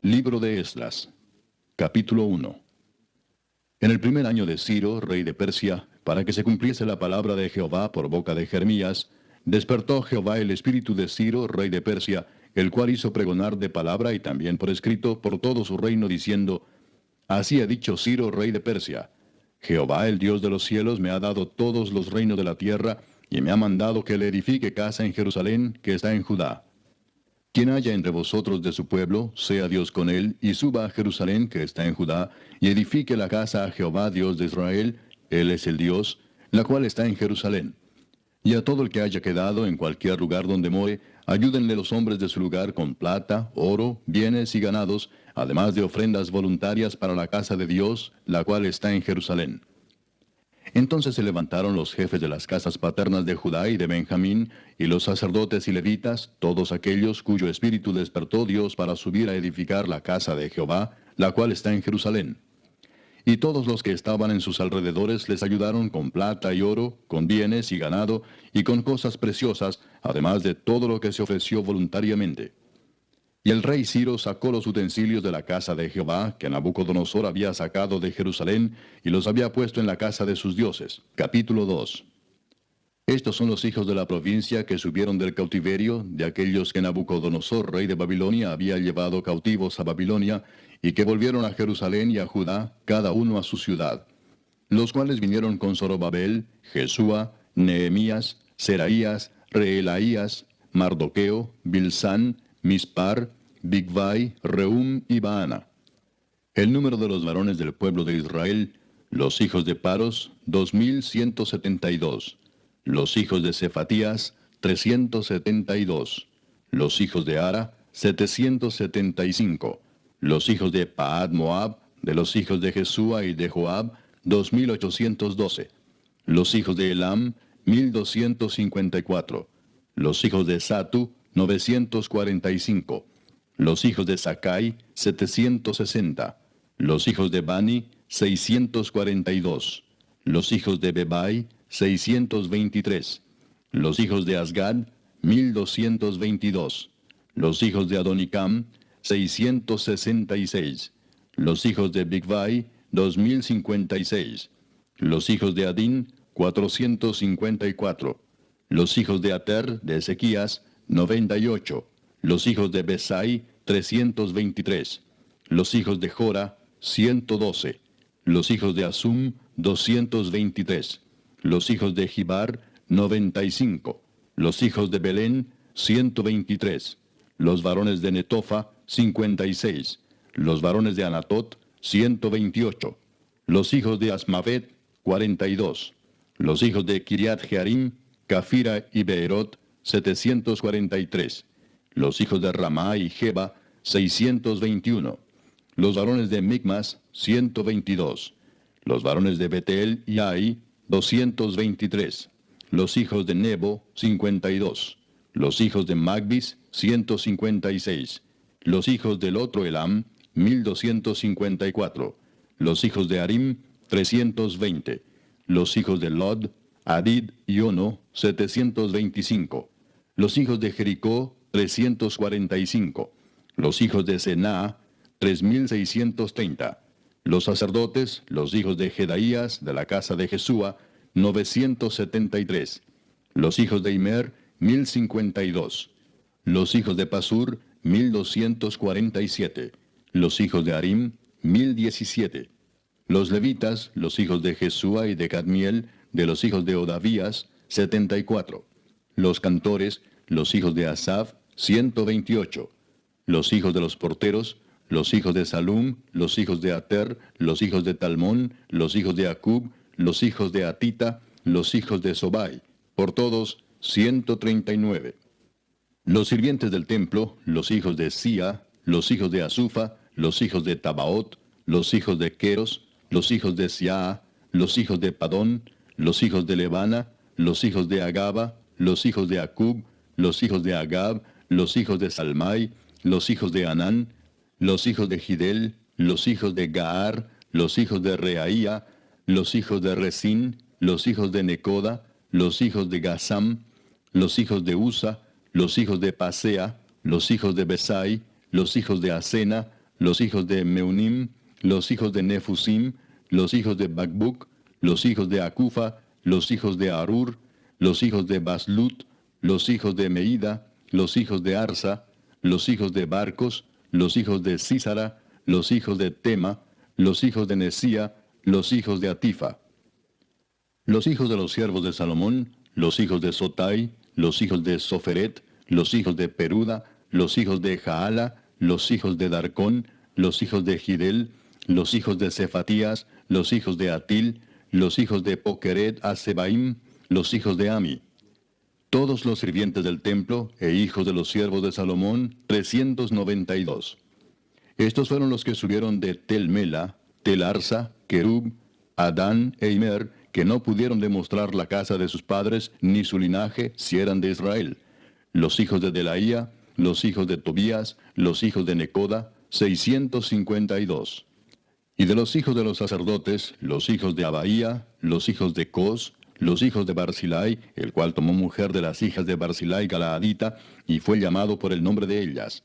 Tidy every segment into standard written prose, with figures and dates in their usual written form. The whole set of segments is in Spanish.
Libro de Esdras, capítulo 1. En el primer año de Ciro, rey de Persia, para que se cumpliese la palabra de Jehová por boca de Jeremías, despertó Jehová el espíritu de Ciro, rey de Persia, el cual hizo pregonar de palabra y también por escrito por todo su reino, diciendo: Así ha dicho Ciro, rey de Persia: Jehová, el Dios de los cielos, me ha dado todos los reinos de la tierra, y me ha mandado que le edifique casa en Jerusalén, que está en Judá. Quien haya entre vosotros de su pueblo, sea Dios con él, y suba a Jerusalén, que está en Judá, y edifique la casa a Jehová, Dios de Israel, él es el Dios, la cual está en Jerusalén. Y a todo el que haya quedado en cualquier lugar donde more, ayúdenle los hombres de su lugar con plata, oro, bienes y ganados, además de ofrendas voluntarias para la casa de Dios, la cual está en Jerusalén. Entonces se levantaron los jefes de las casas paternas de Judá y de Benjamín, y los sacerdotes y levitas, todos aquellos cuyo espíritu despertó Dios para subir a edificar la casa de Jehová, la cual está en Jerusalén. Y todos los que estaban en sus alrededores les ayudaron con plata y oro, con bienes y ganado, y con cosas preciosas, además de todo lo que se ofreció voluntariamente. Y el rey Ciro sacó los utensilios de la casa de Jehová, que Nabucodonosor había sacado de Jerusalén, y los había puesto en la casa de sus dioses. Capítulo 2. Estos son los hijos de la provincia que subieron del cautiverio, de aquellos que Nabucodonosor, rey de Babilonia, había llevado cautivos a Babilonia, y que volvieron a Jerusalén y a Judá, cada uno a su ciudad. Los cuales vinieron con Zorobabel, Jesúa, Nehemías, Seraías, Reelaías, Mardoqueo, Bilsán, Mispar, Bigvai, Reum y Baana. El número de los varones del pueblo de Israel, los hijos de Paros, 2172. Los hijos de Cefatías, 372. Los hijos de Ara, 775. Los hijos de Paad Moab, de los hijos de Jesúa y de Joab, 2812. Los hijos de Elam, 1254. Los hijos de Satu, 945. Los hijos de Sakai, 760. Los hijos de Bani, 642. Los hijos de Bebai, 623. Los hijos de Asgad, 1222. Los hijos de Adonicam, 666. Los hijos de Bigvai, 2056. Los hijos de Adín, 454. Los hijos de Ater, de Ezequías, 98. Los hijos de Besai, 323. Los hijos de Jora, 112. Los hijos de Asum, 223. Los hijos de Gibar, 95. Los hijos de Belén, 123. Los varones de Netofa, 56. Los varones de Anatot, 128. Los hijos de Asmavet, 42. Los hijos de Kiriat Jearim, Cafira y Beerot, 743. Los hijos de Ramá y Jeba, 621. Los varones de Micmas, 122. Los varones de Betel y Ai, 223. Los hijos de Nebo, 52. Los hijos de Magbis, 156. Los hijos del otro Elam, 1254. Los hijos de Arim, 320. Los hijos de Lod, Adid y Ono, 725. Los hijos de Jericó, 345. Los hijos de Sená, 3630. Los sacerdotes, los hijos de Jedaías, de la casa de Jesúa, 973. Los hijos de Imer, 1052. Los hijos de Pasur, 1247. Los hijos de Arim, 1017. Los levitas, los hijos de Jesúa y de Cadmiel, de los hijos de Odavías, 74. Los cantores, los hijos de Asaf, 128. Los hijos de los porteros, los hijos de Salum, los hijos de Ater, los hijos de Talmón, los hijos de Acub, los hijos de Atita, los hijos de Sobai, por todos 139. Los sirvientes del templo, los hijos de Sia, los hijos de Asufa, los hijos de Tabaot, los hijos de Queros, los hijos de Siaa, los hijos de Padón, los hijos de Lebana, los hijos de Agaba, los hijos de Acub, los hijos de Agab, los hijos de Salmai, los hijos de Anán, los hijos de Gidel, los hijos de Gaar, los hijos de Reaía, los hijos de Resín, los hijos de Necoda, los hijos de Gasam, los hijos de Usa, los hijos de Pasea, los hijos de Besai, los hijos de Asena, los hijos de Meunim, los hijos de Nefusim, los hijos de Bacbuc, los hijos de Acufa, los hijos de Arur, los hijos de Baslut, los hijos de Meida, los hijos de Arsa, los hijos de Barcos, los hijos de Sísara, los hijos de Tema, los hijos de Nesía, los hijos de Atifa. Los hijos de los siervos de Salomón, los hijos de Sotai, los hijos de Soferet, los hijos de Peruda, los hijos de Jaala, los hijos de Darcón, los hijos de Gidel, los hijos de Cefatías, los hijos de Atil, los hijos de Pokeret Asebaim, los hijos de Ami. Todos los sirvientes del templo e hijos de los siervos de Salomón, 392. Estos fueron los que subieron de Tel Mela, Tel Arsa, Kerub, Adán e Imer, que no pudieron demostrar la casa de sus padres ni su linaje si eran de Israel. Los hijos de Delaía, los hijos de Tobías, los hijos de Necoda, 652. Y de los hijos de los sacerdotes, los hijos de Abaía, los hijos de Cos, los hijos de Barzilai, el cual tomó mujer de las hijas de Barzilai Galaadita, y fue llamado por el nombre de ellas.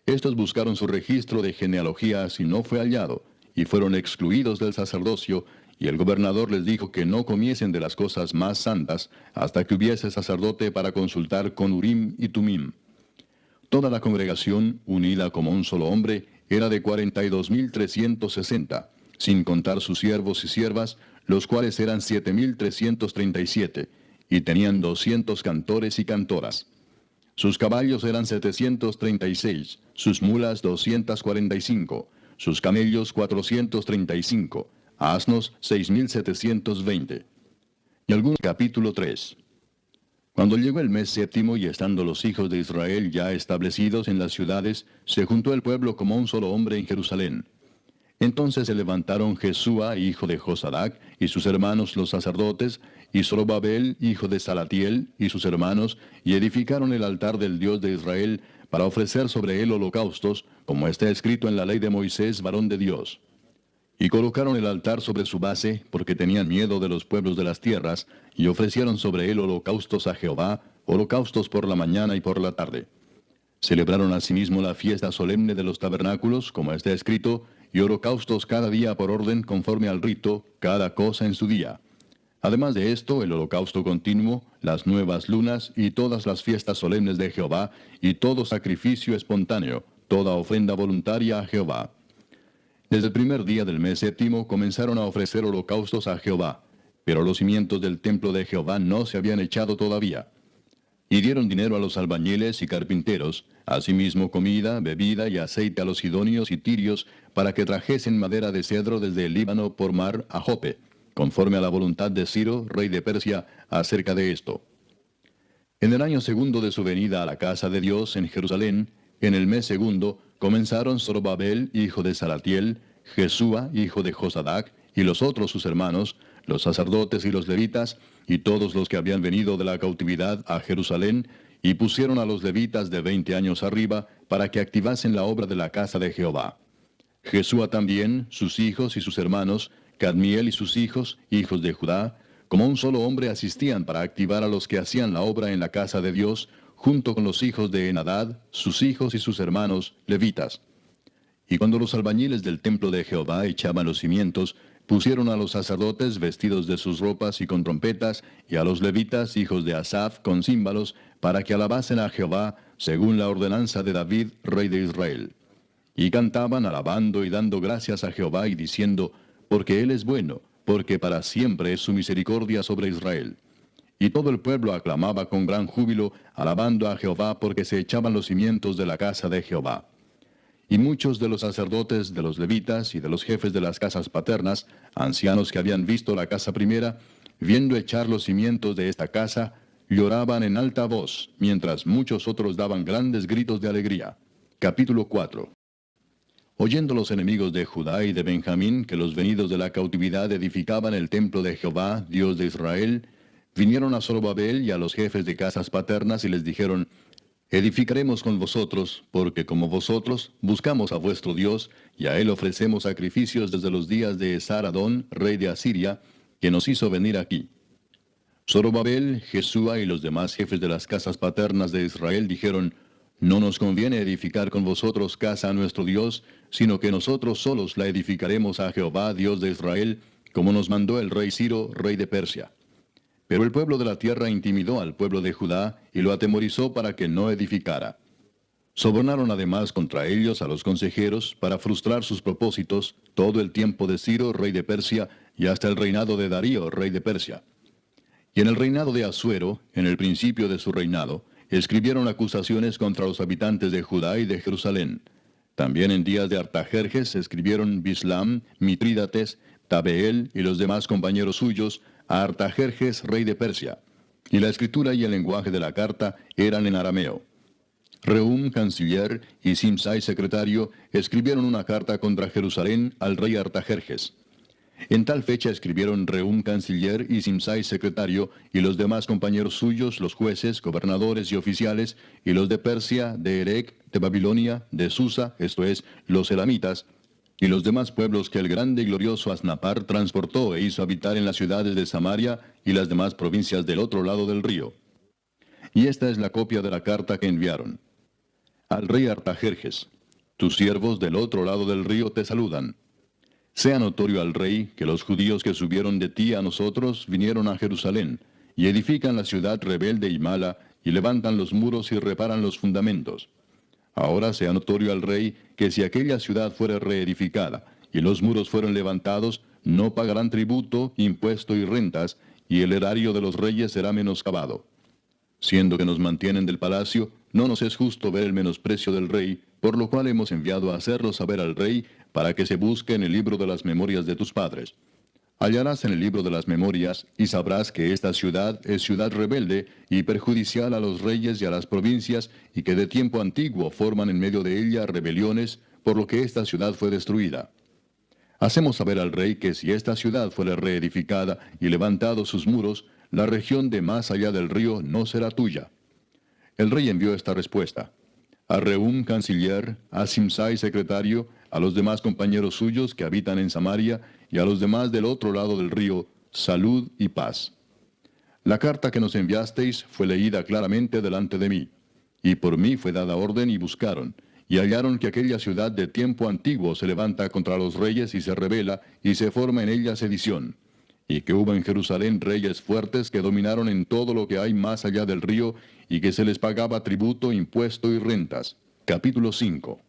Estos buscaron su registro de genealogías y no fue hallado, y fueron excluidos del sacerdocio, y el gobernador les dijo que no comiesen de las cosas más santas hasta que hubiese sacerdote para consultar con Urim y Tumim. Toda la congregación, unida como un solo hombre, era de 42,360, sin contar sus siervos y siervas, los cuales eran 7,337, y tenían 200 cantores y cantoras. Sus caballos eran 736, sus mulas 245, sus camellos 435, asnos 6,720. Y algún capítulo 3. Cuando llegó el mes séptimo y estando los hijos de Israel ya establecidos en las ciudades, se juntó el pueblo como un solo hombre en Jerusalén. Entonces se levantaron Jesúa, hijo de Josadac, y sus hermanos los sacerdotes, y Zorobabel, hijo de Salatiel, y sus hermanos, y edificaron el altar del Dios de Israel, para ofrecer sobre él holocaustos, como está escrito en la ley de Moisés, varón de Dios. Y colocaron el altar sobre su base, porque tenían miedo de los pueblos de las tierras, y ofrecieron sobre él holocaustos a Jehová, holocaustos por la mañana y por la tarde. Celebraron asimismo la fiesta solemne de los tabernáculos, como está escrito, y holocaustos cada día por orden conforme al rito, cada cosa en su día. Además de esto, el holocausto continuo, las nuevas lunas y todas las fiestas solemnes de Jehová, y todo sacrificio espontáneo, toda ofrenda voluntaria a Jehová. Desde el primer día del mes séptimo comenzaron a ofrecer holocaustos a Jehová, pero los cimientos del templo de Jehová no se habían echado todavía. Y dieron dinero a los albañiles y carpinteros, asimismo comida, bebida y aceite a los sidonios y tirios, para que trajesen madera de cedro desde el Líbano por mar a Jope, conforme a la voluntad de Ciro, rey de Persia, acerca de esto. En el año segundo de su venida a la casa de Dios en Jerusalén, en el mes segundo, comenzaron Zorobabel, hijo de Salatiel, Jesúa, hijo de Josadac, y los otros sus hermanos, los sacerdotes y los levitas, y todos los que habían venido de la cautividad a Jerusalén, y pusieron a los levitas de 20 años arriba, para que activasen la obra de la casa de Jehová. Jesúa también, sus hijos y sus hermanos, Cadmiel y sus hijos, hijos de Judá, como un solo hombre asistían para activar a los que hacían la obra en la casa de Dios, junto con los hijos de Enadad, sus hijos y sus hermanos, levitas. Y cuando los albañiles del templo de Jehová echaban los cimientos, pusieron a los sacerdotes vestidos de sus ropas y con trompetas, y a los levitas, hijos de Asaph, con címbalos, para que alabasen a Jehová, según la ordenanza de David, rey de Israel. Y cantaban alabando y dando gracias a Jehová y diciendo, porque Él es bueno, porque para siempre es su misericordia sobre Israel. Y todo el pueblo aclamaba con gran júbilo, alabando a Jehová, porque se echaban los cimientos de la casa de Jehová. Y muchos de los sacerdotes, de los levitas y de los jefes de las casas paternas, ancianos que habían visto la casa primera, viendo echar los cimientos de esta casa, lloraban en alta voz, mientras muchos otros daban grandes gritos de alegría. Capítulo 4. Oyendo los enemigos de Judá y de Benjamín que los venidos de la cautividad edificaban el templo de Jehová, Dios de Israel, vinieron a Zorobabel y a los jefes de casas paternas y les dijeron, edificaremos con vosotros, porque como vosotros buscamos a vuestro Dios, y a él ofrecemos sacrificios desde los días de Esar-Adón, rey de Asiria, que nos hizo venir aquí. Zorobabel, Jesúa y los demás jefes de las casas paternas de Israel dijeron, No nos conviene edificar con vosotros casa a nuestro Dios, sino que nosotros solos la edificaremos a Jehová, Dios de Israel, como nos mandó el rey Ciro, rey de Persia. Pero el pueblo de la tierra intimidó al pueblo de Judá y lo atemorizó para que no edificara. Sobornaron además contra ellos a los consejeros para frustrar sus propósitos todo el tiempo de Ciro, rey de Persia, y hasta el reinado de Darío, rey de Persia. Y en el reinado de Asuero, en el principio de su reinado, escribieron acusaciones contra los habitantes de Judá y de Jerusalén. También en días de Artajerjes escribieron Bislam, Mitrídates, Tabeel y los demás compañeros suyos a Artajerjes, rey de Persia. Y la escritura y el lenguaje de la carta eran en arameo. Rehum, canciller, y Simsai, secretario, escribieron una carta contra Jerusalén al rey Artajerjes. En tal fecha escribieron Rehum, canciller, y Simsai, secretario, y los demás compañeros suyos, los jueces, gobernadores y oficiales, y los de Persia, de Erec, de Babilonia, de Susa, esto es, los elamitas, y los demás pueblos que el grande y glorioso Asnapar transportó e hizo habitar en las ciudades de Samaria y las demás provincias del otro lado del río. Y esta es la copia de la carta que enviaron. Al rey Artajerjes, tus siervos del otro lado del río te saludan. Sea notorio al rey que los judíos que subieron de ti a nosotros vinieron a Jerusalén, y edifican la ciudad rebelde y mala, y levantan los muros y reparan los fundamentos. Ahora sea notorio al rey que si aquella ciudad fuera reedificada, y los muros fueron levantados, no pagarán tributo, impuesto y rentas, y el erario de los reyes será menoscabado. Siendo que nos mantienen del palacio, no nos es justo ver el menosprecio del rey, por lo cual hemos enviado a hacerlo saber al rey, para que se busque en el libro de las memorias de tus padres. Hallarás en el libro de las memorias, y sabrás que esta ciudad es ciudad rebelde y perjudicial a los reyes y a las provincias, y que de tiempo antiguo forman en medio de ella rebeliones, por lo que esta ciudad fue destruida. Hacemos saber al rey que si esta ciudad fuera reedificada y levantados sus muros, la región de más allá del río no será tuya. El rey envió esta respuesta: a Rehum, canciller, a Simsai, secretario, a los demás compañeros suyos que habitan en Samaria, y a los demás del otro lado del río, salud y paz. La carta que nos enviasteis fue leída claramente delante de mí, y por mí fue dada orden y buscaron, y hallaron que aquella ciudad de tiempo antiguo se levanta contra los reyes y se rebela, y se forma en ella sedición, y que hubo en Jerusalén reyes fuertes que dominaron en todo lo que hay más allá del río, y que se les pagaba tributo, impuesto y rentas. Capítulo 5.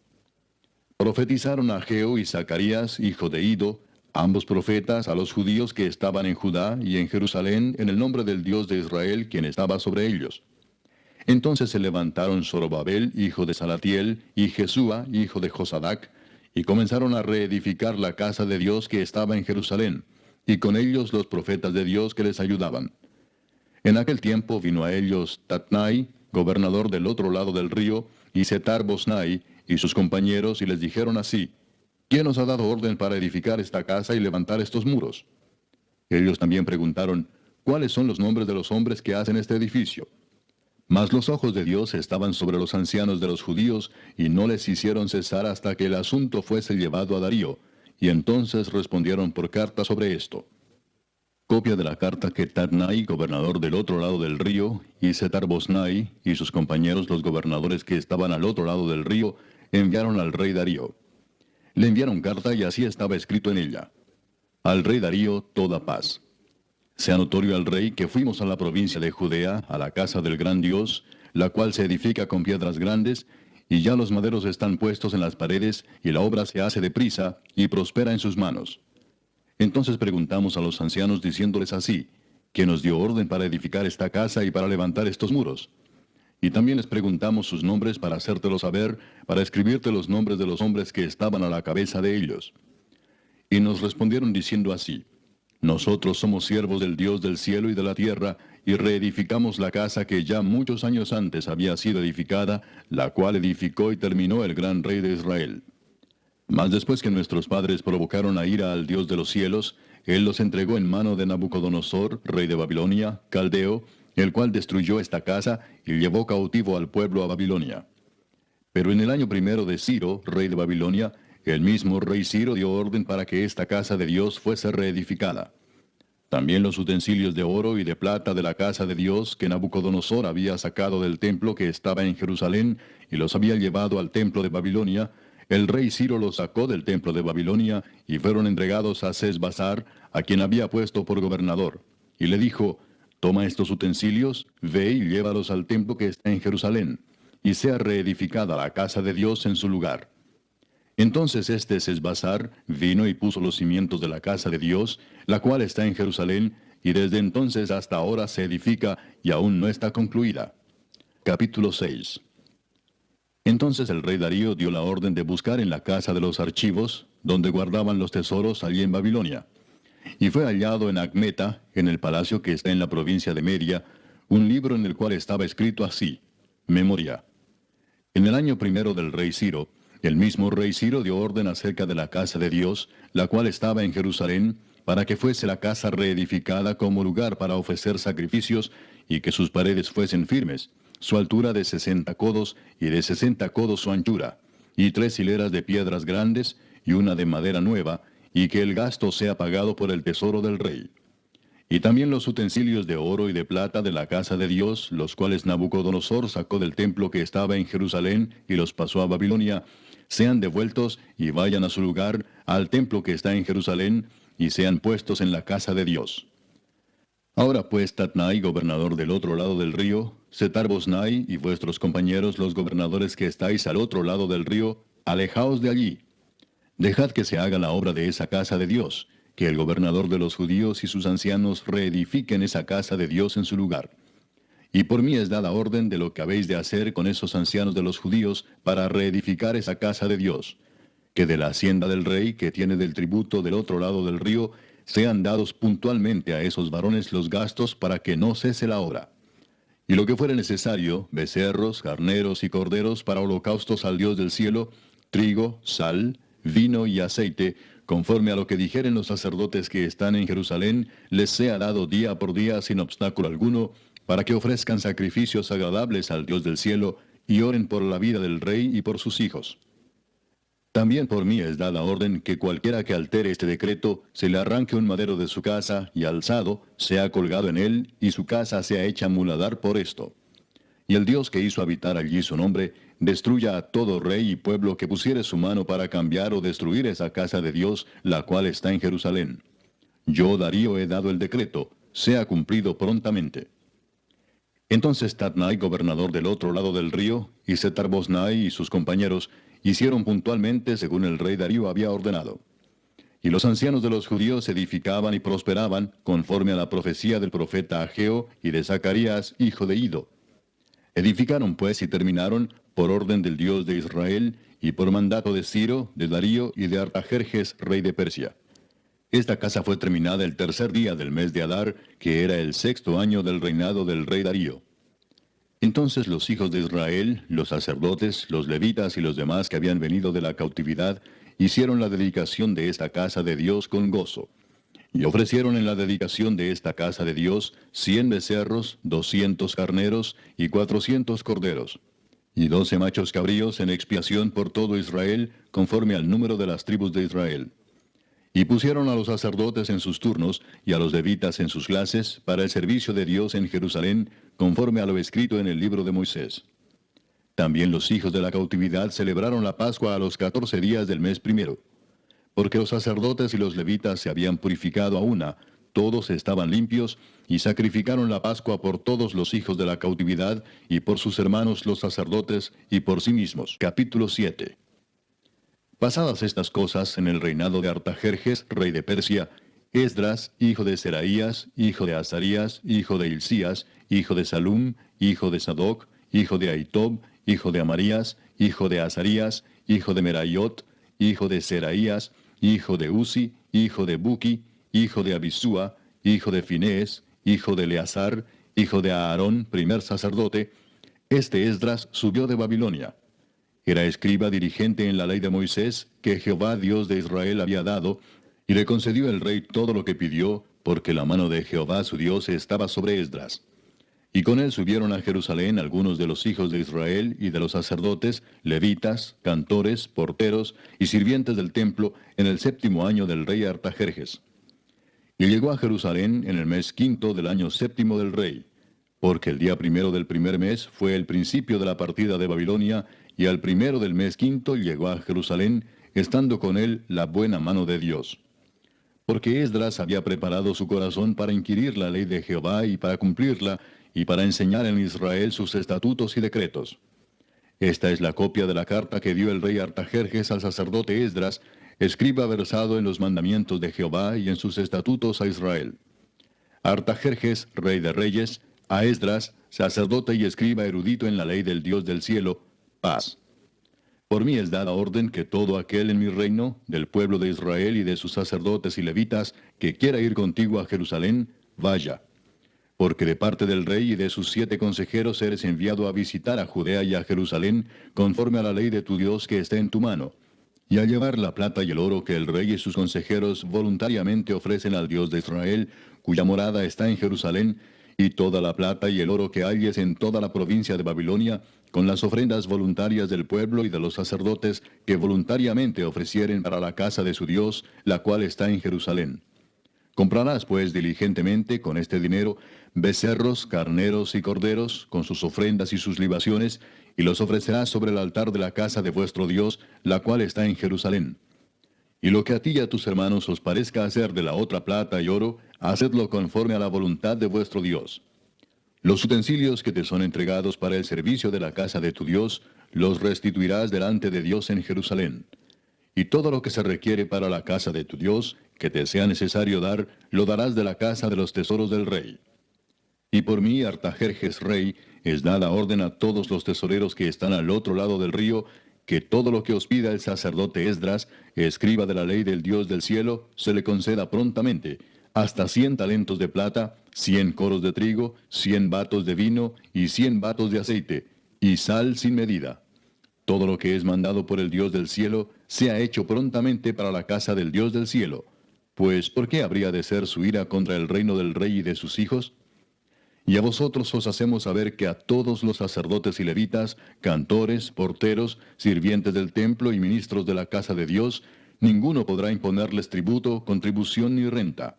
Profetizaron Ageo y Zacarías, hijo de Ido, ambos profetas, a los judíos que estaban en Judá y en Jerusalén, en el nombre del Dios de Israel, quien estaba sobre ellos. Entonces se levantaron Zorobabel, hijo de Salatiel, y Jesúa, hijo de Josadac, y comenzaron a reedificar la casa de Dios que estaba en Jerusalén, y con ellos los profetas de Dios que les ayudaban. En aquel tiempo vino a ellos Tatnai, gobernador del otro lado del río, y Setar-Bosnai, y sus compañeros, y les dijeron así: ¿Quién os ha dado orden para edificar esta casa y levantar estos muros? Ellos también preguntaron: ¿Cuáles son los nombres de los hombres que hacen este edificio? Mas los ojos de Dios estaban sobre los ancianos de los judíos, y no les hicieron cesar hasta que el asunto fuese llevado a Darío, y entonces respondieron por carta sobre esto. Copia de la carta que Tatnai, gobernador del otro lado del río, y Setar-Bosnai, y sus compañeros los gobernadores que estaban al otro lado del río, enviaron al rey Darío. Le enviaron carta y así estaba escrito en ella: al rey Darío toda paz. Sea notorio al rey que fuimos a la provincia de Judea, a la casa del gran Dios, la cual se edifica con piedras grandes, y ya los maderos están puestos en las paredes, y la obra se hace deprisa, y prospera en sus manos. Entonces preguntamos a los ancianos diciéndoles así: ¿quién nos dio orden para edificar esta casa y para levantar estos muros? Y también les preguntamos sus nombres para hacértelo saber, para escribirte los nombres de los hombres que estaban a la cabeza de ellos. Y nos respondieron diciendo así: nosotros somos siervos del Dios del cielo y de la tierra, y reedificamos la casa que ya muchos años antes había sido edificada, la cual edificó y terminó el gran rey de Israel. Mas después que nuestros padres provocaron a ira al Dios de los cielos, Él los entregó en mano de Nabucodonosor, rey de Babilonia, caldeo, el cual destruyó esta casa y llevó cautivo al pueblo a Babilonia. Pero en el año primero de Ciro, rey de Babilonia, el mismo rey Ciro dio orden para que esta casa de Dios fuese reedificada. También los utensilios de oro y de plata de la casa de Dios que Nabucodonosor había sacado del templo que estaba en Jerusalén y los había llevado al templo de Babilonia, el rey Ciro los sacó del templo de Babilonia y fueron entregados a Sesbazar, a quien había puesto por gobernador. Y le dijo: Toma estos utensilios, ve y llévalos al templo que está en Jerusalén, y sea reedificada la casa de Dios en su lugar. Entonces este Sesbazar vino y puso los cimientos de la casa de Dios, la cual está en Jerusalén, y desde entonces hasta ahora se edifica y aún no está concluida. Capítulo 6. Entonces el rey Darío dio la orden de buscar en la casa de los archivos, donde guardaban los tesoros allí en Babilonia. Y fue hallado en Acmeta, en el palacio que está en la provincia de Media, un libro en el cual estaba escrito así: Memoria. En el año primero del rey Ciro, el mismo rey Ciro dio orden acerca de la casa de Dios, la cual estaba en Jerusalén, para que fuese la casa reedificada como lugar para ofrecer sacrificios, y que sus paredes fuesen firmes, su altura de 60 codos, y de 60 codos su anchura, y 3 hileras de piedras grandes, y una de madera nueva, y que el gasto sea pagado por el tesoro del rey. Y también los utensilios de oro y de plata de la casa de Dios, los cuales Nabucodonosor sacó del templo que estaba en Jerusalén y los pasó a Babilonia, sean devueltos y vayan a su lugar, al templo que está en Jerusalén, y sean puestos en la casa de Dios. Ahora pues, Tatnai, gobernador del otro lado del río, Setar-Boznai y vuestros compañeros los gobernadores que estáis al otro lado del río, alejaos de allí. Dejad que se haga la obra de esa casa de Dios, que el gobernador de los judíos y sus ancianos reedifiquen esa casa de Dios en su lugar. Y por mí es dada orden de lo que habéis de hacer con esos ancianos de los judíos para reedificar esa casa de Dios, que de la hacienda del rey que tiene del tributo del otro lado del río, sean dados puntualmente a esos varones los gastos para que no cese la obra. Y lo que fuere necesario, becerros, carneros y corderos para holocaustos al Dios del cielo, trigo, sal, vino y aceite, conforme a lo que dijeren los sacerdotes que están en Jerusalén, les sea dado día por día sin obstáculo alguno, para que ofrezcan sacrificios agradables al Dios del cielo, y oren por la vida del rey y por sus hijos. También por mí es dada orden que cualquiera que altere este decreto, se le arranque un madero de su casa, y alzado, sea colgado en él, y su casa sea hecha muladar por esto. Y el Dios que hizo habitar allí su nombre, destruya a todo rey y pueblo que pusiere su mano para cambiar o destruir esa casa de Dios, la cual está en Jerusalén. Yo, Darío, he dado el decreto, sea cumplido prontamente. Entonces Tatnai, gobernador del otro lado del río, y Setar-Boznai y sus compañeros, hicieron puntualmente según el rey Darío había ordenado. Y los ancianos de los judíos edificaban y prosperaban, conforme a la profecía del profeta Ageo y de Zacarías, hijo de Ido. Edificaron pues y terminaron, por orden del Dios de Israel, y por mandato de Ciro, de Darío y de Artajerjes, rey de Persia. Esta casa fue terminada el tercer día del mes de Adar, que era el 6º año del reinado del rey Darío. Entonces los hijos de Israel, los sacerdotes, los levitas y los demás que habían venido de la cautividad, hicieron la dedicación de esta casa de Dios con gozo. Y ofrecieron en la dedicación de esta casa de Dios 100 becerros, 200 carneros y 400 corderos, y 12 machos cabríos en expiación por todo Israel, conforme al número de las tribus de Israel. Y pusieron a los sacerdotes en sus turnos, y a los levitas en sus clases, para el servicio de Dios en Jerusalén, conforme a lo escrito en el libro de Moisés. También los hijos de la cautividad celebraron la Pascua a los 14 días del mes primero. Porque los sacerdotes y los levitas se habían purificado a una, todos estaban limpios, y sacrificaron la Pascua por todos los hijos de la cautividad, y por sus hermanos los sacerdotes, y por sí mismos. Capítulo 7. Pasadas estas cosas, en el reinado de Artajerjes, rey de Persia, Esdras, hijo de Seraías, hijo de Azarías, hijo de Hilcías, hijo de Salum, hijo de Sadoc, hijo de Ahitob, hijo de Amarías, hijo de Azarías, hijo de Meraiot, hijo de Seraías, hijo de Uzi, hijo de Buki, hijo de Abisúa, hijo de Finés, hijo de Eleazar, hijo de Aarón, primer sacerdote, este Esdras subió de Babilonia. Era escriba dirigente en la ley de Moisés, que Jehová Dios de Israel había dado, y le concedió el rey todo lo que pidió, porque la mano de Jehová su Dios estaba sobre Esdras. Y con él subieron a Jerusalén algunos de los hijos de Israel y de los sacerdotes, levitas, cantores, porteros y sirvientes del templo, en el 7º año del rey Artajerjes. Y llegó a Jerusalén en el mes quinto del año séptimo del rey, porque el día primero del primer mes fue el principio de la partida de Babilonia, y al primero del mes quinto llegó a Jerusalén, estando con él la buena mano de Dios. Porque Esdras había preparado su corazón para inquirir la ley de Jehová y para cumplirla, y para enseñar en Israel sus estatutos y decretos. Esta es la copia de la carta que dio el rey Artajerjes al sacerdote Esdras, escriba versado en los mandamientos de Jehová y en sus estatutos a Israel. Artajerjes, rey de reyes, a Esdras, sacerdote y escriba erudito en la ley del Dios del cielo, paz. Por mí es dada orden que todo aquel en mi reino, del pueblo de Israel y de sus sacerdotes y levitas, que quiera ir contigo a Jerusalén, vaya. Porque de parte del rey y de sus 7 consejeros eres enviado a visitar a Judea y a Jerusalén, conforme a la ley de tu Dios que está en tu mano, y a llevar la plata y el oro que el rey y sus consejeros voluntariamente ofrecen al Dios de Israel, cuya morada está en Jerusalén, y toda la plata y el oro que halles en toda la provincia de Babilonia, con las ofrendas voluntarias del pueblo y de los sacerdotes que voluntariamente ofrecieren para la casa de su Dios, la cual está en Jerusalén. Comprarás pues diligentemente con este dinero becerros, carneros y corderos, con sus ofrendas y sus libaciones, y los ofrecerás sobre el altar de la casa de vuestro Dios, la cual está en Jerusalén. Y lo que a ti y a tus hermanos os parezca hacer de la otra plata y oro, hacedlo conforme a la voluntad de vuestro Dios. Los utensilios que te son entregados para el servicio de la casa de tu Dios, los restituirás delante de Dios en Jerusalén. Y todo lo que se requiere para la casa de tu Dios, que te sea necesario dar, lo darás de la casa de los tesoros del rey. Y por mí, Artajerjes rey, es dada orden a todos los tesoreros que están al otro lado del río, que todo lo que os pida el sacerdote Esdras, escriba de la ley del Dios del cielo, se le conceda prontamente, hasta 100 talentos de plata, 100 coros de trigo, 100 batos de vino y 100 batos de aceite, y sal sin medida. Todo lo que es mandado por el Dios del cielo, sea hecho prontamente para la casa del Dios del cielo. Pues, ¿por qué habría de ser su ira contra el reino del rey y de sus hijos? Y a vosotros os hacemos saber que a todos los sacerdotes y levitas, cantores, porteros, sirvientes del templo y ministros de la casa de Dios, ninguno podrá imponerles tributo, contribución ni renta.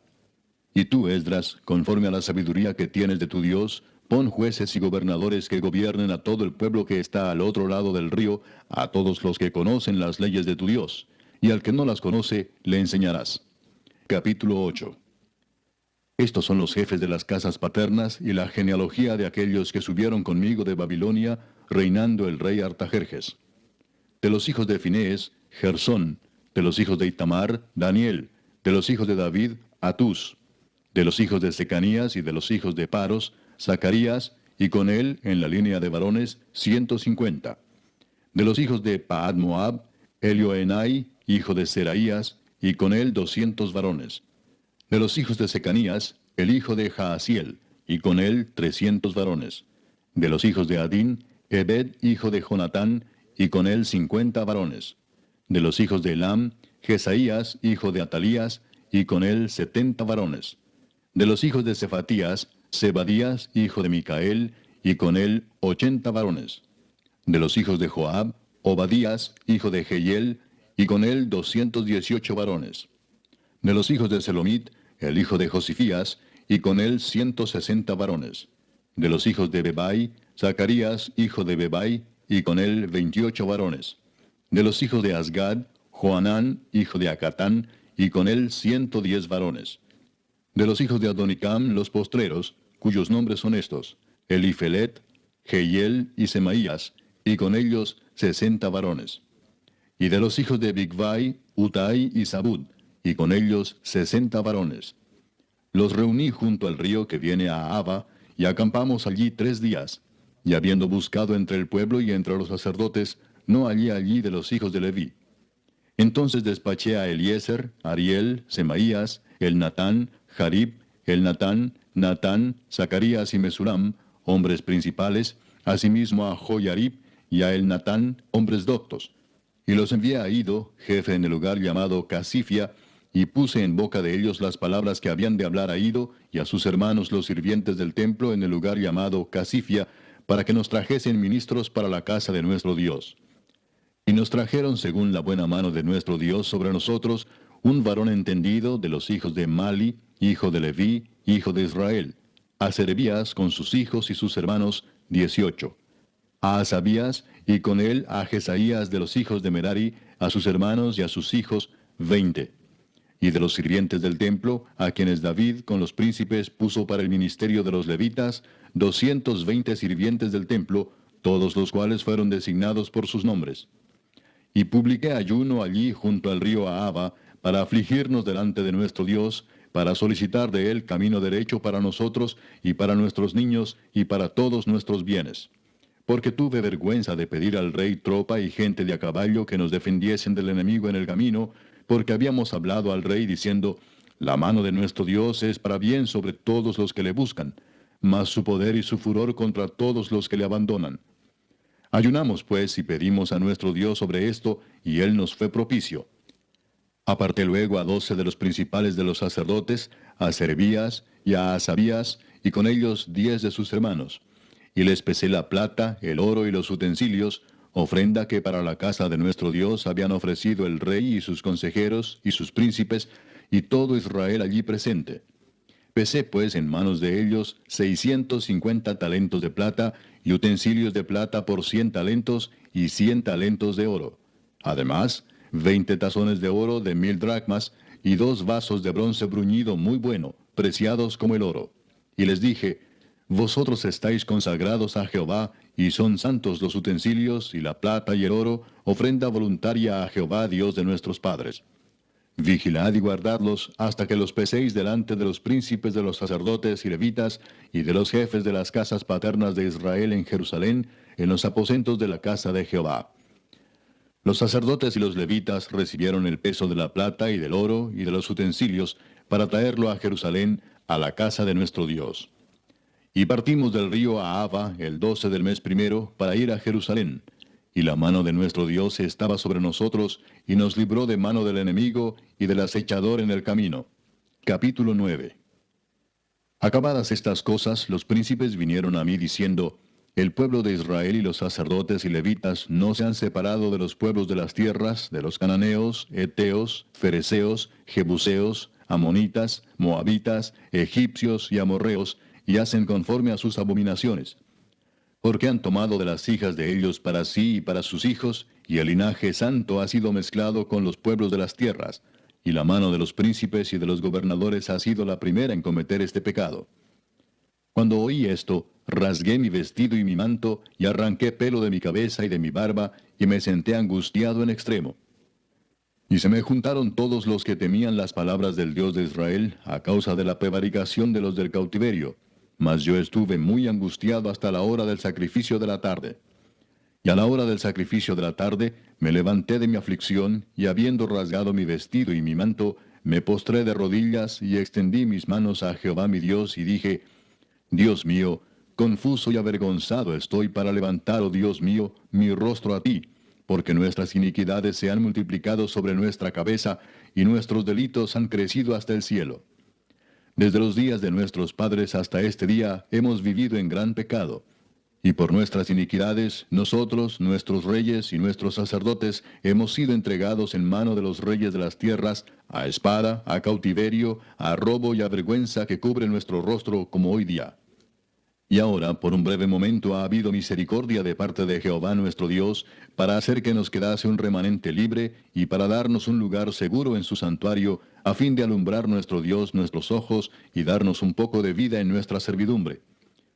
Y tú, Esdras, conforme a la sabiduría que tienes de tu Dios, pon jueces y gobernadores que gobiernen a todo el pueblo que está al otro lado del río, a todos los que conocen las leyes de tu Dios, y al que no las conoce, le enseñarás. Capítulo 8. Estos son los jefes de las casas paternas y la genealogía de aquellos que subieron conmigo de Babilonia, reinando el rey Artajerjes. De los hijos de Finés, Gersón; de los hijos de Itamar, Daniel; de los hijos de David, Atús; de los hijos de Secanías y de los hijos de Paros, Zacarías, y con él, en la línea de varones, 150. De los hijos de Paad Moab, Elioenai, hijo de Seraías, y con él 200 varones. De los hijos de Secanías, el hijo de Jaasiel, y con él 300 varones. De los hijos de Adín, Ebed, hijo de Jonatán, y con él 50 varones. De los hijos de Elam, Jesaías, hijo de Atalías, y con él 70 varones. De los hijos de Cefatías, Zebadías, hijo de Micael, y con él 80 varones. De los hijos de Joab, Obadías, hijo de Jehiel, y con él 218 varones. De los hijos de Selomit, el hijo de Josifías, y con él 160 varones. De los hijos de Bebai, Zacarías, hijo de Bebai, y con él 28 varones. De los hijos de Asgad, Joanán, hijo de Acatán, y con él 110 varones. De los hijos de Adonicam, los postreros, cuyos nombres son estos: Elifelet, Jehiel y Semaías, y con ellos 60 varones. Y de los hijos de Bigvai, Utai y Zabud, y con ellos 60 varones. Los reuní junto al río que viene a Aba, y acampamos allí 3 días. Y habiendo buscado entre el pueblo y entre los sacerdotes, no hallé allí de los hijos de Leví. Entonces despaché a Eliezer, Ariel, Semaías, Elnatán, Jarib, Elnatán, Natán, Zacarías y Mesulam, hombres principales, asimismo a Joyarib y a Elnatán, hombres doctos. Y los envié a Ido, jefe en el lugar llamado Casifia, y puse en boca de ellos las palabras que habían de hablar a Ido y a sus hermanos los sirvientes del templo en el lugar llamado Casifia, para que nos trajesen ministros para la casa de nuestro Dios. Y nos trajeron según la buena mano de nuestro Dios sobre nosotros un varón entendido de los hijos de Mali, hijo de Leví, hijo de Israel; a Serebías con sus hijos y sus hermanos, 18; a Asabías, y con él a Jesaías de los hijos de Merari, a sus hermanos y a sus hijos, 20. Y de los sirvientes del templo, a quienes David con los príncipes puso para el ministerio de los levitas, 220 sirvientes del templo, todos los cuales fueron designados por sus nombres. Y publiqué ayuno allí junto al río Ahava, para afligirnos delante de nuestro Dios, para solicitar de él camino derecho para nosotros, y para nuestros niños, y para todos nuestros bienes. Porque tuve vergüenza de pedir al rey tropa y gente de a caballo que nos defendiesen del enemigo en el camino, porque habíamos hablado al rey diciendo, la mano de nuestro Dios es para bien sobre todos los que le buscan, mas su poder y su furor contra todos los que le abandonan. Ayunamos pues y pedimos a nuestro Dios sobre esto, y él nos fue propicio. Aparté luego a 12 de los principales de los sacerdotes, a Serebías y a Asabías, y con ellos 10 de sus hermanos. Y les pesé la plata, el oro y los utensilios, ofrenda que para la casa de nuestro Dios habían ofrecido el rey y sus consejeros y sus príncipes, y todo Israel allí presente. Pesé pues en manos de ellos 650 talentos de plata, y utensilios de plata por 100 talentos, y 100 talentos de oro. Además, 20 tazones de oro de 1000 dracmas, y 2 vasos de bronce bruñido muy bueno, preciados como el oro. Y les dije, vosotros estáis consagrados a Jehová, y son santos los utensilios, y la plata y el oro, ofrenda voluntaria a Jehová Dios de nuestros padres. Vigilad y guardadlos hasta que los peséis delante de los príncipes de los sacerdotes y levitas, y de los jefes de las casas paternas de Israel en Jerusalén, en los aposentos de la casa de Jehová. Los sacerdotes y los levitas recibieron el peso de la plata y del oro y de los utensilios, para traerlo a Jerusalén, a la casa de nuestro Dios. Y partimos del río Ahava el 12 del mes primero, para ir a Jerusalén. Y la mano de nuestro Dios estaba sobre nosotros, y nos libró de mano del enemigo y del acechador en el camino. Capítulo 9. Acabadas estas cosas, los príncipes vinieron a mí diciendo, el pueblo de Israel y los sacerdotes y levitas no se han separado de los pueblos de las tierras, de los cananeos, heteos, fereceos, jebuseos, amonitas, moabitas, egipcios y amorreos, y hacen conforme a sus abominaciones. Porque han tomado de las hijas de ellos para sí y para sus hijos, y el linaje santo ha sido mezclado con los pueblos de las tierras, y la mano de los príncipes y de los gobernadores ha sido la primera en cometer este pecado. Cuando oí esto, rasgué mi vestido y mi manto, y arranqué pelo de mi cabeza y de mi barba, y me senté angustiado en extremo. Y se me juntaron todos los que temían las palabras del Dios de Israel, a causa de la prevaricación de los del cautiverio. Mas yo estuve muy angustiado hasta la hora del sacrificio de la tarde. Y a la hora del sacrificio de la tarde, me levanté de mi aflicción, y habiendo rasgado mi vestido y mi manto, me postré de rodillas, y extendí mis manos a Jehová mi Dios, y dije, Dios mío, confuso y avergonzado estoy para levantar, oh Dios mío, mi rostro a ti, porque nuestras iniquidades se han multiplicado sobre nuestra cabeza, y nuestros delitos han crecido hasta el cielo. Desde los días de nuestros padres hasta este día hemos vivido en gran pecado. Y por nuestras iniquidades, nosotros, nuestros reyes y nuestros sacerdotes, hemos sido entregados en mano de los reyes de las tierras, a espada, a cautiverio, a robo y a vergüenza que cubre nuestro rostro como hoy día. Y ahora, por un breve momento, ha habido misericordia de parte de Jehová nuestro Dios, para hacer que nos quedase un remanente libre, y para darnos un lugar seguro en su santuario, a fin de alumbrar nuestro Dios nuestros ojos, y darnos un poco de vida en nuestra servidumbre.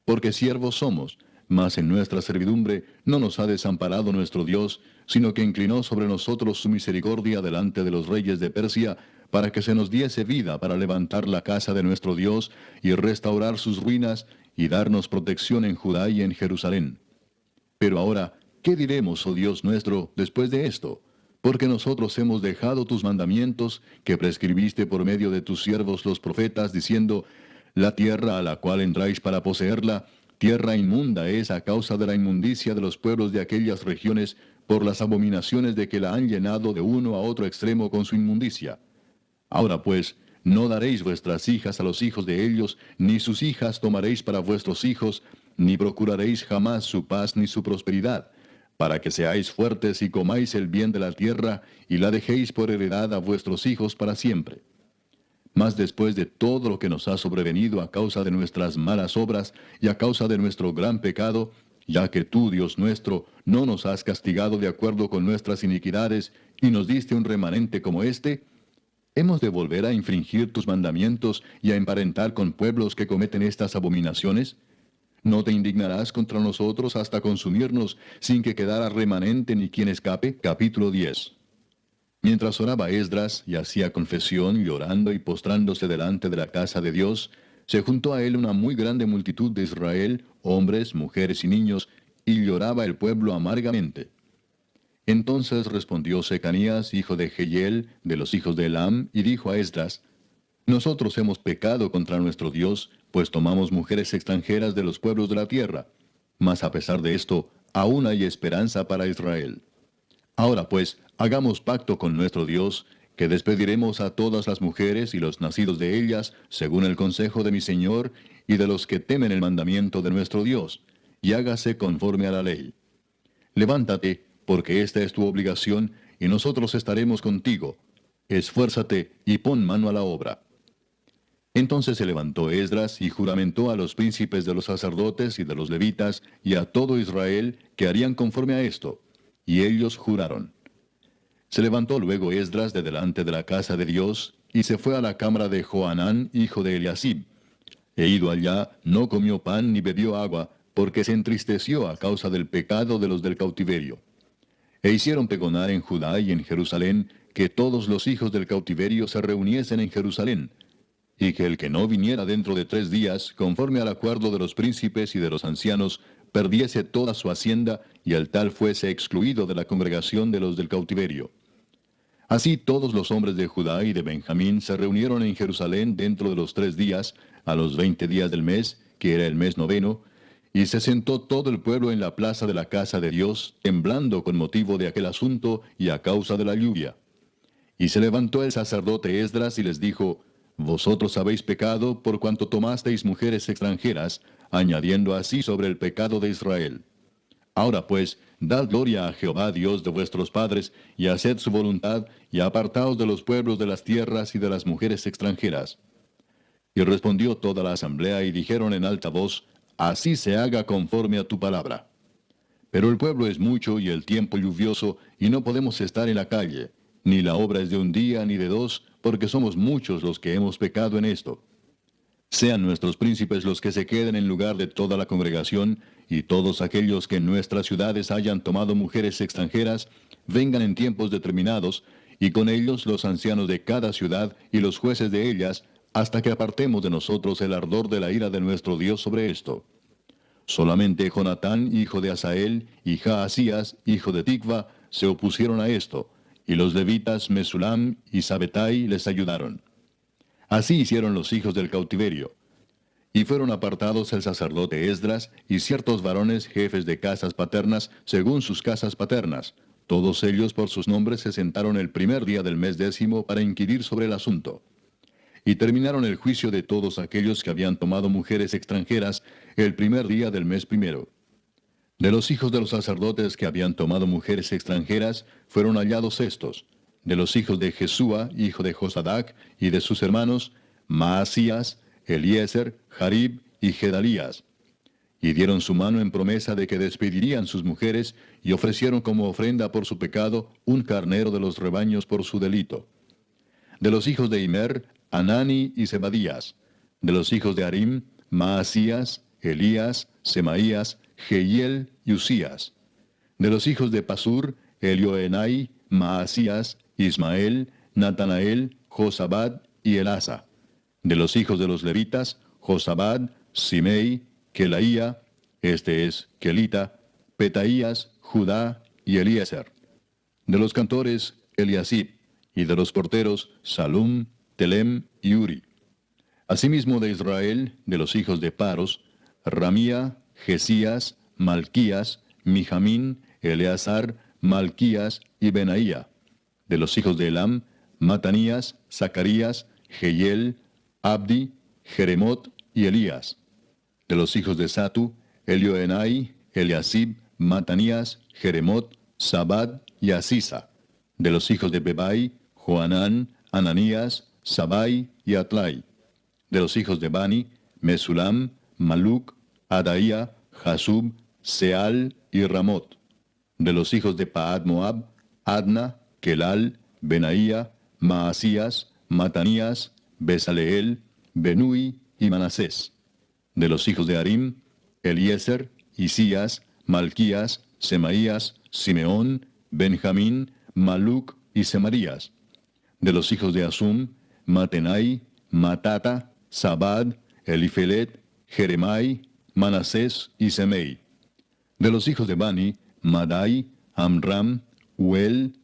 Porque siervos somos, mas en nuestra servidumbre no nos ha desamparado nuestro Dios, sino que inclinó sobre nosotros su misericordia delante de los reyes de Persia, para que se nos diese vida para levantar la casa de nuestro Dios, y restaurar sus ruinas, y darnos protección en Judá y en Jerusalén. Pero ahora, ¿qué diremos, oh Dios nuestro, después de esto? Porque nosotros hemos dejado tus mandamientos, que prescribiste por medio de tus siervos los profetas, diciendo, la tierra a la cual entráis para poseerla, tierra inmunda es a causa de la inmundicia de los pueblos de aquellas regiones, por las abominaciones de que la han llenado de uno a otro extremo con su inmundicia. Ahora pues, no daréis vuestras hijas a los hijos de ellos, ni sus hijas tomaréis para vuestros hijos, ni procuraréis jamás su paz ni su prosperidad, para que seáis fuertes y comáis el bien de la tierra, y la dejéis por heredad a vuestros hijos para siempre. Mas después de todo lo que nos ha sobrevenido a causa de nuestras malas obras y a causa de nuestro gran pecado, ya que tú, Dios nuestro, no nos has castigado de acuerdo con nuestras iniquidades y nos diste un remanente como este, ¿hemos de volver a infringir tus mandamientos y a emparentar con pueblos que cometen estas abominaciones? ¿No te indignarás contra nosotros hasta consumirnos sin que quedara remanente ni quien escape? Capítulo 10. Mientras oraba Esdras y hacía confesión, llorando y postrándose delante de la casa de Dios, se juntó a él una muy grande multitud de Israel, hombres, mujeres y niños, y lloraba el pueblo amargamente. Entonces respondió Secanías, hijo de Jehiel, de los hijos de Elam, y dijo a Esdras: Nosotros hemos pecado contra nuestro Dios, pues tomamos mujeres extranjeras de los pueblos de la tierra. Mas a pesar de esto, aún hay esperanza para Israel. Ahora pues, hagamos pacto con nuestro Dios, que despediremos a todas las mujeres y los nacidos de ellas, según el consejo de mi Señor, y de los que temen el mandamiento de nuestro Dios, y hágase conforme a la ley. Levántate, porque esta es tu obligación, y nosotros estaremos contigo. Esfuérzate y pon mano a la obra. Entonces se levantó Esdras y juramentó a los príncipes de los sacerdotes y de los levitas y a todo Israel que harían conforme a esto. Y ellos juraron. Se levantó luego Esdras de delante de la casa de Dios, y se fue a la cámara de Johanán, hijo de Eliasib. E ido allá, no comió pan ni bebió agua, porque se entristeció a causa del pecado de los del cautiverio. E hicieron pregonar en Judá y en Jerusalén que todos los hijos del cautiverio se reuniesen en Jerusalén, y que el que no viniera dentro de 3 días, conforme al acuerdo de los príncipes y de los ancianos, perdiese toda su hacienda, y el tal fuese excluido de la congregación de los del cautiverio. Así todos los hombres de Judá y de Benjamín se reunieron en Jerusalén dentro de los 3 días, a los 20 días del mes, que era el mes noveno, y se sentó todo el pueblo en la plaza de la casa de Dios, temblando con motivo de aquel asunto y a causa de la lluvia. Y se levantó el sacerdote Esdras y les dijo: Vosotros habéis pecado por cuanto tomasteis mujeres extranjeras, añadiendo así sobre el pecado de Israel. Ahora pues, dad gloria a Jehová Dios de vuestros padres, y haced su voluntad, y apartaos de los pueblos de las tierras y de las mujeres extranjeras. Y respondió toda la asamblea y dijeron en alta voz: Así se haga conforme a tu palabra. Pero el pueblo es mucho y el tiempo lluvioso, y no podemos estar en la calle, ni la obra es de un día ni de 2, porque somos muchos los que hemos pecado en esto. Sean nuestros príncipes los que se queden en lugar de toda la congregación, y todos aquellos que en nuestras ciudades hayan tomado mujeres extranjeras, vengan en tiempos determinados, y con ellos los ancianos de cada ciudad y los jueces de ellas, hasta que apartemos de nosotros el ardor de la ira de nuestro Dios sobre esto. Solamente Jonatán, hijo de Asael, y Jaasías, hijo de Tikva, se opusieron a esto, y los levitas Mesulam y Sabetai les ayudaron. Así hicieron los hijos del cautiverio. Y fueron apartados el sacerdote Esdras y ciertos varones jefes de casas paternas según sus casas paternas. Todos ellos por sus nombres se sentaron el primer día del mes 10 para inquirir sobre el asunto. Y terminaron el juicio de todos aquellos que habían tomado mujeres extranjeras el primer día del mes 1. De los hijos de los sacerdotes que habían tomado mujeres extranjeras fueron hallados estos: de los hijos de Jesúa, hijo de Josadac, y de sus hermanos, Maasías, Eliezer, Jarib y Gedalías. Y dieron su mano en promesa de que despedirían sus mujeres, y ofrecieron como ofrenda por su pecado un carnero de los rebaños por su delito. De los hijos de Imer, Anani y Zebadías. De los hijos de Arim, Maasías, Elías, Semaías, Jehiel y Usías. De los hijos de Pasur, Elioenai, Maasías, Ismael, Natanael, Josabad y Elasa. De los hijos de los levitas, Josabad, Simei, Kelaía, este es Kelita, Petaías, Judá y Eliezer. De los cantores, Eliasib, y de los porteros, Salum, Telem y Uri. Asimismo de Israel, de los hijos de Paros, Ramía, Jesías, Malquías, Mijamín, Eleazar, Malquías y Benaía. De los hijos de Elam, Matanías, Zacarías, Jehiel, Abdi, Jeremot y Elías. De los hijos de Satu, Elioenai, Eliasib, Matanías, Jeremot, Sabad y Asisa. De los hijos de Bebai, Joanán, Ananías, Sabai y Atlai. De los hijos de Bani, Mesulam, Maluc, Adaía, Jasub, Seal y Ramot. De los hijos de Paad Moab, Adna, Kelal, Benaía, Maasías, Matanías, Besaleel, Benui y Manasés. De los hijos de Harim, Eliezer, Isías, Malquías, Semaías, Simeón, Benjamín, Maluc y Semarías. De los hijos de Asum, Matenai, Matata, Sabad, Elifelet, Jeremai, Manasés y Semei. De los hijos de Bani, Madai, Amram, Uel,